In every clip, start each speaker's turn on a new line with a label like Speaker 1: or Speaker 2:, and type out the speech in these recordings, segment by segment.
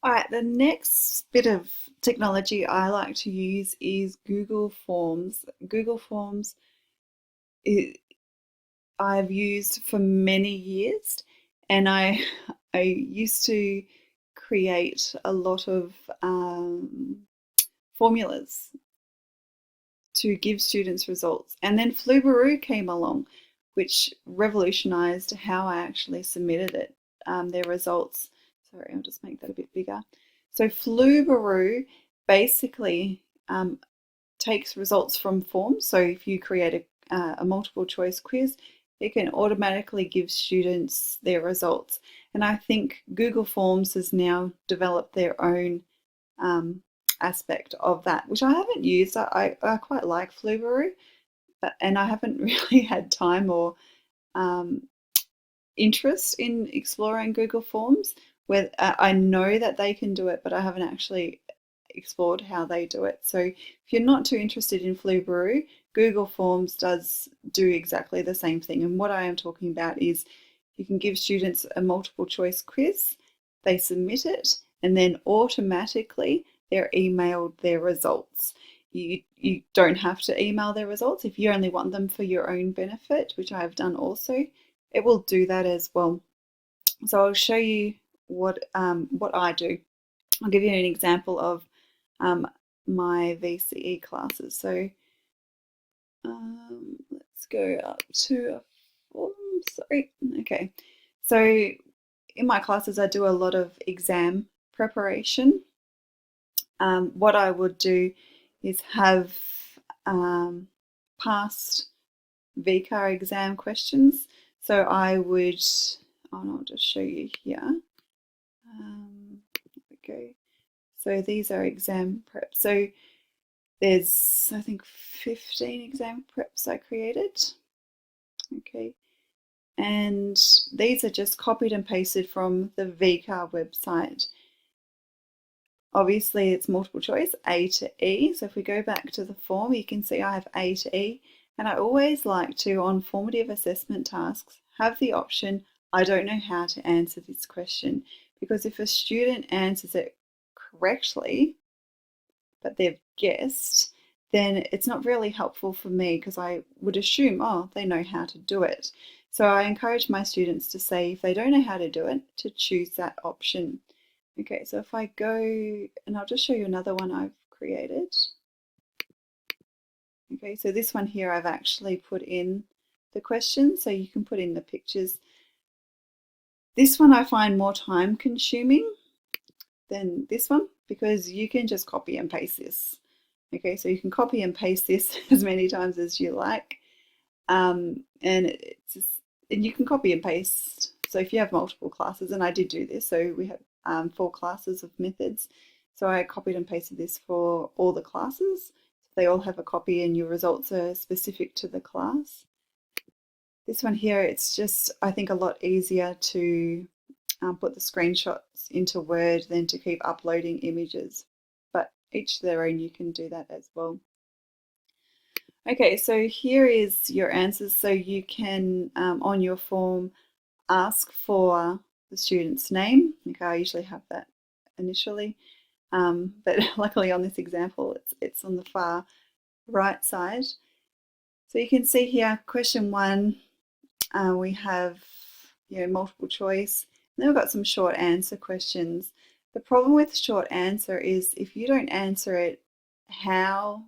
Speaker 1: All right, the next bit of technology I like to use is Google Forms. Google Forms I I've used for many years, and I used to create a lot of formulas to give students results. And then Flubaroo came along, which revolutionized how I actually submitted their results. Sorry, I'll just make that a bit bigger. So Flubaroo basically takes results from forms. So if you create a multiple choice quiz, it can automatically give students their results. And I think Google Forms has now developed their own um, aspect of that, which I haven't used. I quite like Flubaroo, and I haven't really had time or um, interest in exploring Google Forms. Where I know that they can do it, but I haven't actually explored how they do it. So if you're not too interested in Flubaroo, Google Forms does do exactly the same thing. And what I am talking about is you can give students a multiple choice quiz, they submit it, and then automatically they're emailed their results. You don't have to email their results if you only want them for your own benefit, which I have done also. It will do that as well. So I'll show you what I do. I'll give you an example of um, my VCE classes. So let's go up to a form. Sorry. Okay. So in my classes, I do a lot of exam preparation. What I would do is have past VCAR exam questions. So I would, I'll just show you here. There we go. So these are exam preps. So there's, I think, 15 exam preps I created. Okay. And these are just copied and pasted from the VCAR website. Obviously, it's multiple choice, A to E. So if we go back to the form, you can see I have A to E. And I always like to, on formative assessment tasks, have the option, I don't know how to answer this question. Because if a student answers it correctly, but they've guessed, then it's not really helpful for me because I would assume, oh, they know how to do it. So I encourage my students to say if they don't know how to do it, to choose that option. Okay, so if I go, and I'll just show you another one I've created. Okay, so this one here I've actually put in the questions, so you can put in the pictures. This one I find more time consuming than this one because you can just copy and paste this. Okay, so you can copy and paste this as many times as you like. And you can copy and paste. So if you have multiple classes, and I did do this, so we have 4 classes of methods. So I copied and pasted this for all the classes. They all have a copy and your results are specific to the class. This one here, it's just, I think, a lot easier to put the screenshots into Word than to keep uploading images. But each their own, you can do that as well. Okay, so here is your answers. So you can, on your form, ask for the student's name. Okay, I usually have that initially, but luckily on this example, it's on the far right side. So you can see here, question 1, we have multiple choice. And then we've got some short answer questions. The problem with short answer is if you don't answer it how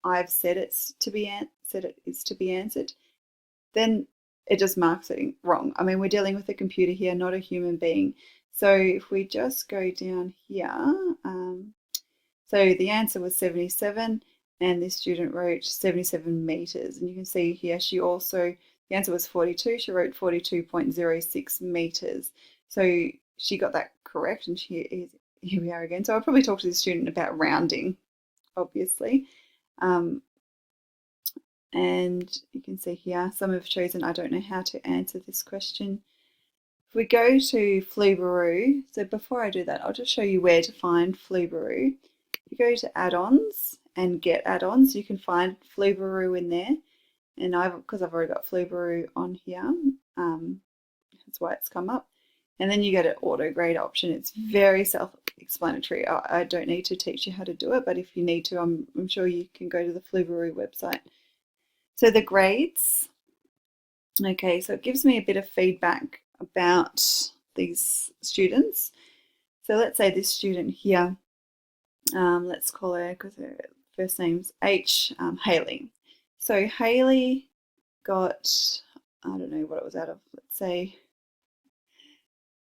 Speaker 1: I've said it is to be answered, then it just marks it wrong. I mean, we're dealing with a computer here, not a human being. So if we just go down here, so the answer was 77, and this student wrote 77 meters. And you can see here she also, the answer was 42, she wrote 42.06 meters. So she got that correct, and here we are again. So I'll probably talk to the student about rounding, obviously. And you can see here, some have chosen, I don't know how to answer this question. If we go to Flubaroo, so before I do that, I'll just show you where to find Flubaroo. If you go to add-ons and get add-ons, you can find Flubaroo in there. And because I've already got Flubaroo on here, that's why it's come up. And then you get an auto grade option. It's very self self-explanatory. I don't need to teach you how to do it, but if you need to, I'm sure you can go to the Flubaroo website. So the grades, okay, so it gives me a bit of feedback about these students. So let's say this student here, let's call her, because her first name's H, Haley. So Haley got, I don't know what it was out of, let's say,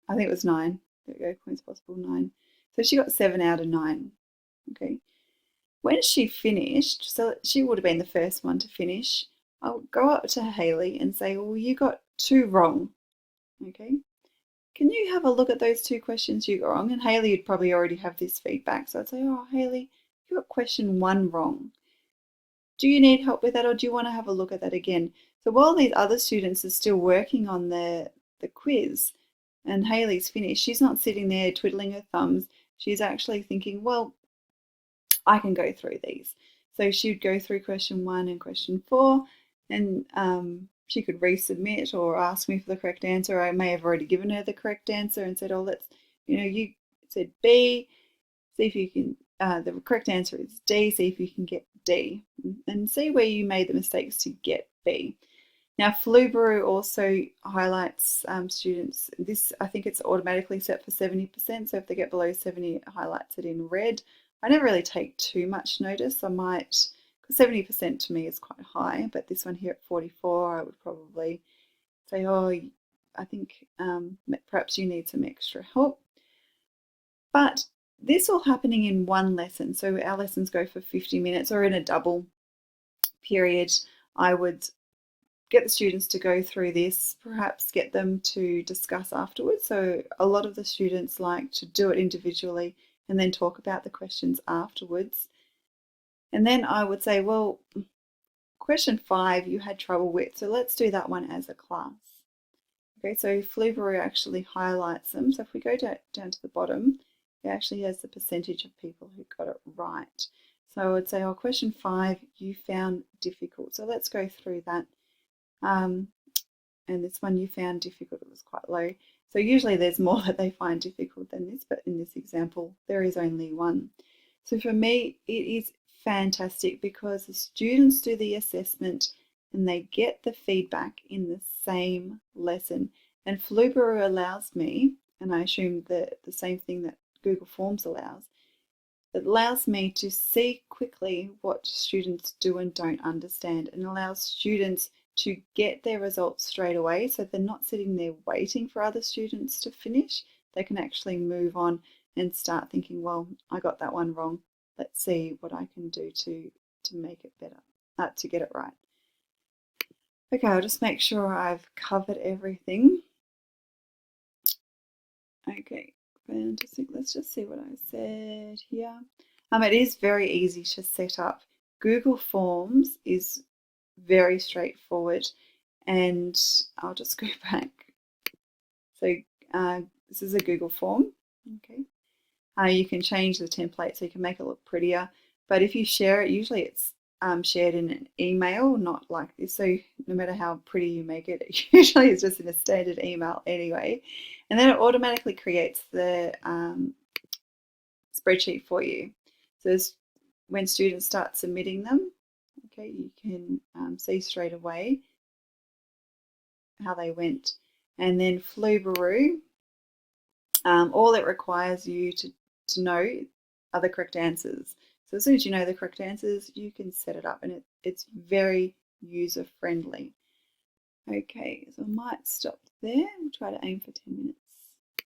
Speaker 1: I think it was 9. There we go, Queen's Possible 9. So she got 7 out of 9. Okay. When she finished, so she would have been the first one to finish, I'll go up to Haley and say, well, you got 2 wrong. Okay. Can you have a look at those 2 questions you got wrong? And Haley would probably already have this feedback. So I'd say, oh, Haley, you got question 1 wrong. Do you need help with that, or do you want to have a look at that again? So while these other students are still working on the quiz and Haley's finished, she's not sitting there twiddling her thumbs. She's actually thinking, well, I can go through these. So she would go through question 1 and question 4, and she could resubmit or ask me for the correct answer. I may have already given her the correct answer and said, oh, let's, you said B, see if you can, the correct answer is D, see if you can get D, and see where you made the mistakes to get B. Now, Flubaroo also highlights students. This, I think it's automatically set for 70%, so if they get below 70, it highlights it in red. I never really take too much notice. I might, because 70% to me is quite high, but this one here at 44, I would probably say, oh, I think perhaps you need some extra help. But this all happening in one lesson. So our lessons go for 50 minutes, or in a double period. I would get the students to go through this, perhaps get them to discuss afterwards. So a lot of the students like to do it individually and then talk about the questions afterwards. And then I would say, well, question 5 you had trouble with, so let's do that one as a class. Okay, so Flubaroo actually highlights them. So if we go down to the bottom, it actually has the percentage of people who got it right. So I would say, oh, question 5 you found difficult. So let's go through that. And this one you found difficult, it was quite low. So usually there's more that they find difficult than this, but in this example, there is only 1. So for me, it is fantastic because the students do the assessment and they get the feedback in the same lesson. And Flubaroo allows me, and I assume the same thing that Google Forms allows, it allows me to see quickly what students do and don't understand, and allows students to get their results straight away, so they're not sitting there waiting for other students to finish. They can actually move on and start thinking, well, I got that one wrong. Let's see what I can do to make it better, to get it right. Okay, I'll just make sure I've covered everything. Okay, fantastic. Let's just see what I said here. It is very easy to set up. Google Forms is very straightforward, and I'll just go back. So this is a Google form. Okay, you can change the template so you can make it look prettier, but if you share it, usually it's shared in an email, not like this. So no matter how pretty you make it, usually it's just in a standard email anyway, and then it automatically creates the spreadsheet for you. So when students start submitting them, okay, you can see straight away how they went. And then Flubaroo, all it requires you to know are the correct answers. So as soon as you know the correct answers, you can set it up, and it's very user friendly. Okay, so I might stop there. We'll try to aim for 10 minutes.